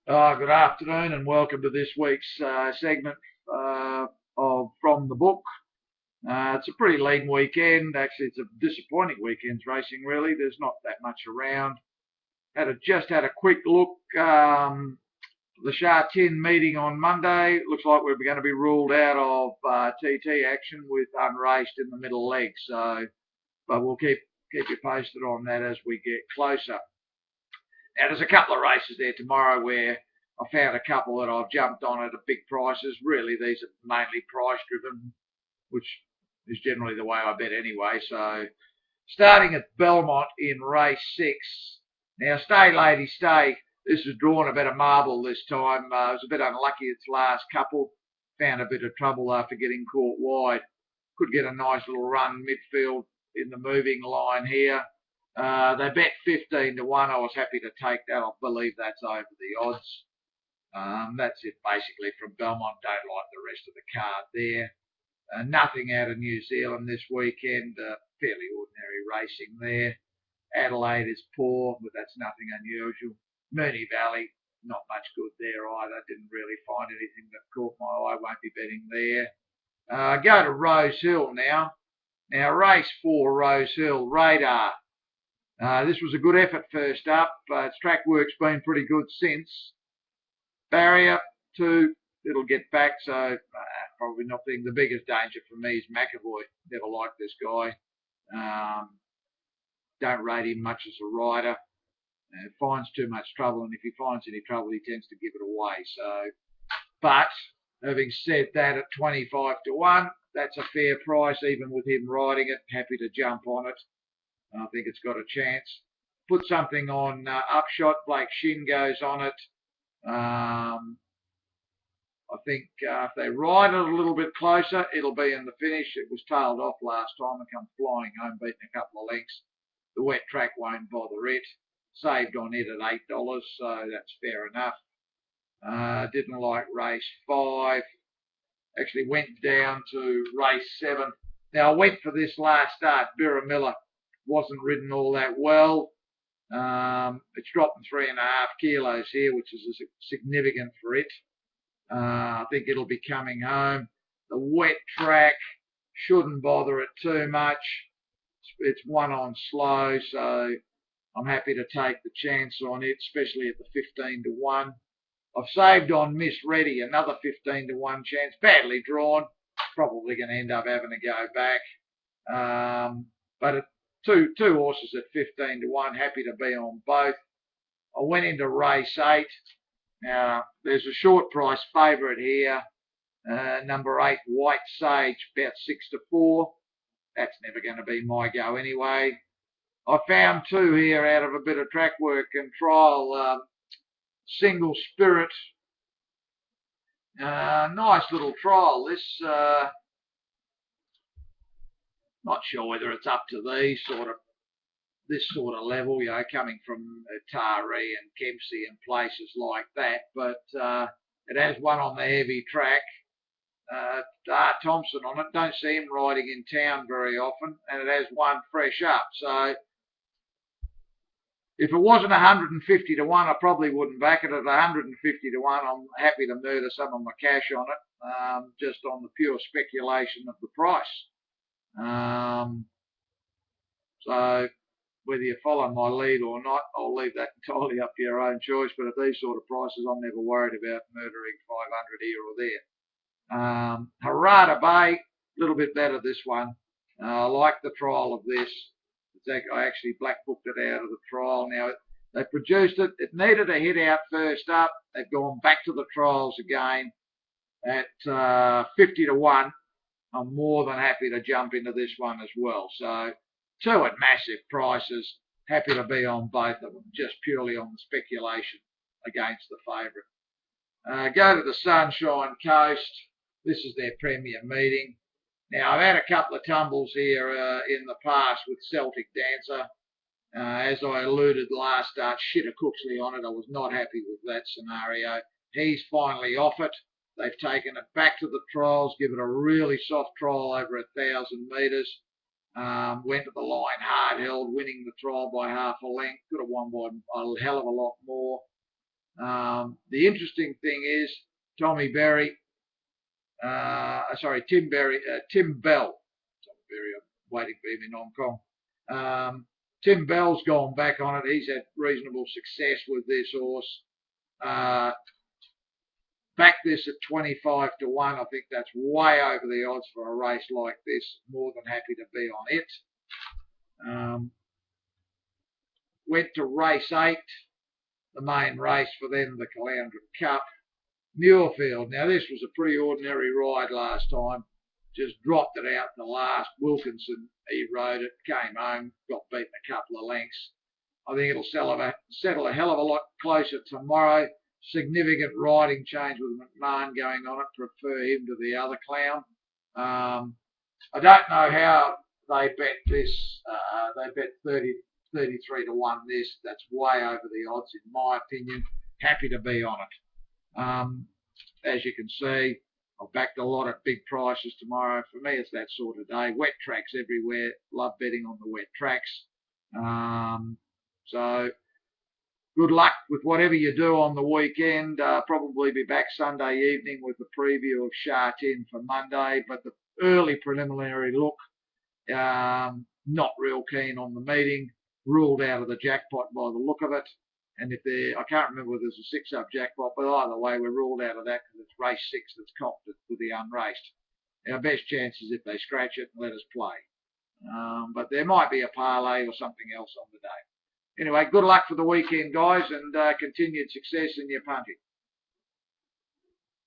Good afternoon and welcome to this week's segment of From the Book. It's a pretty lean weekend. Actually, it's a disappointing weekend's racing, really. There's not that much around. Just had a quick look. The Sha Tin meeting on Monday. Looks like we're going to be ruled out of TT action with unraced in the middle leg. But we'll keep you posted on that as we get closer. Now, there's a couple of races there tomorrow where I found a couple that I've jumped on at big prices. Really, these are mainly price driven, which is generally the way I bet anyway. So, starting at Belmont in race 6. Now, stay, lady, stay. This is drawn a bit of marble this time. It was a bit unlucky its last couple. Found a bit of trouble after getting caught wide. Could get a nice little run midfield in the moving line here. They bet 15 to 1. I was happy to take that. I believe that's over the odds. That's it basically from Belmont. Don't like the rest of the card there. Nothing out of New Zealand this weekend. Fairly ordinary racing there. Adelaide is poor, but that's nothing unusual. Moonee Valley, not much good there either. Didn't really find anything that caught my eye. Won't be betting there. Go to Rose Hill now. Now, race 4, Rose Hill, Radar. This was a good effort first up. Its track work's been pretty good since. Barrier 2, it'll get back, so probably nothing. The biggest danger for me is McAvoy. Never liked this guy. Don't rate him much as a rider. Finds too much trouble, and if he finds any trouble, he tends to give it away. But having said that, at 25 to 1, that's a fair price, even with him riding it. Happy to jump on it. I think it's got a chance. Put something on Upshot. Blake Shin goes on it. I think if they ride it a little bit closer, it'll be in the finish. It was tailed off last time and come flying home, beating a couple of lengths. The wet track won't bother it. Saved on it at $8, so that's fair enough. Didn't like race 5. Actually went down to race 7. Now I went for this last start. Birra Miller wasn't ridden all that well. It's dropping 3.5 kilos here, which is significant for it. I think it'll be coming home. The wet track shouldn't bother it too much. It's one on slow, so I'm happy to take the chance on it, especially at the 15 to 1. I've saved on Miss Ready, another 15 to 1 chance. Badly drawn. Probably going to end up having to go back. But at two horses at 15 to 1, happy to be on both. I went into race 8. Now, there's a short price favourite here. Number 8, White Sage, about 6 to 4. That's never going to be my go anyway. I found 2 here out of a bit of track work and trial. Single Spirit. Nice little trial. This, not sure whether it's up to this sort of level, coming from Taree and Kempsey and places like that. But it has one on the heavy track. Thompson on it. Don't see him riding in town very often, and it has one fresh up. So if it wasn't 150 to 1, I probably wouldn't back it. At 150 to 1, I'm happy to murder some of my cash on it, just on the pure speculation of the price. So whether you follow my lead or not, I'll leave that entirely up to your own choice. But at these sort of prices, I'm never worried about murdering 500 here or there. Harada Bay, a little bit better this one. I like the trial of this. I actually black booked it out of the trial. Now, they produced it. It needed a hit out first up. They've gone back to the trials again at 50 to 1. I'm more than happy to jump into this one as well. So 2 at massive prices. Happy to be on both of them, just purely on the speculation against the favourite. Go to the Sunshine Coast. This is their premier meeting. Now, I've had a couple of tumbles here in the past with Celtic Dancer. As I alluded last start, Shitter Cooksley on it. I was not happy with that scenario. He's finally off it. They've taken it back to the trials, given a really soft trial over 1,000 metres. Went to the line hard held, winning the trial by half a length. Could have won by a hell of a lot more. The interesting thing is Tommy Berry, Tim Berry, Tim Bell. Tommy Berry, I'm waiting for him in Hong Kong. Tim Bell's gone back on it. He's had reasonable success with this horse. Back this at 25 to 1. I think that's way over the odds for a race like this. More than happy to be on it. Went to race 8, the main race for them, the Caloundra Cup. Muirfield. Now, this was a pretty ordinary ride last time. Just dropped it out in the last. Wilkinson, he rode it, came home, got beaten a couple of lengths. I think it'll settle a hell of a lot closer tomorrow. Significant riding change with McMahon going on it. Prefer him to the other clown. I don't know how they bet this. They bet 33 to 1 this. That's way over the odds in my opinion. Happy to be on it. As you can see, I've backed a lot at big prices tomorrow. For me, it's that sort of day. Wet tracks everywhere. Love betting on the wet tracks. So good luck with whatever you do on the weekend. Probably be back Sunday evening with the preview of Sha-Tin for Monday. But the early preliminary look, not real keen on the meeting. Ruled out of the jackpot by the look of it. And if I can't remember whether there's a 6-up jackpot, but either way, we're ruled out of that because it's race 6 that's comped with the unraced. Our best chance is if they scratch it and let us play. But there might be a parlay or something else on the day. Anyway, good luck for the weekend, guys, and continued success in your punting.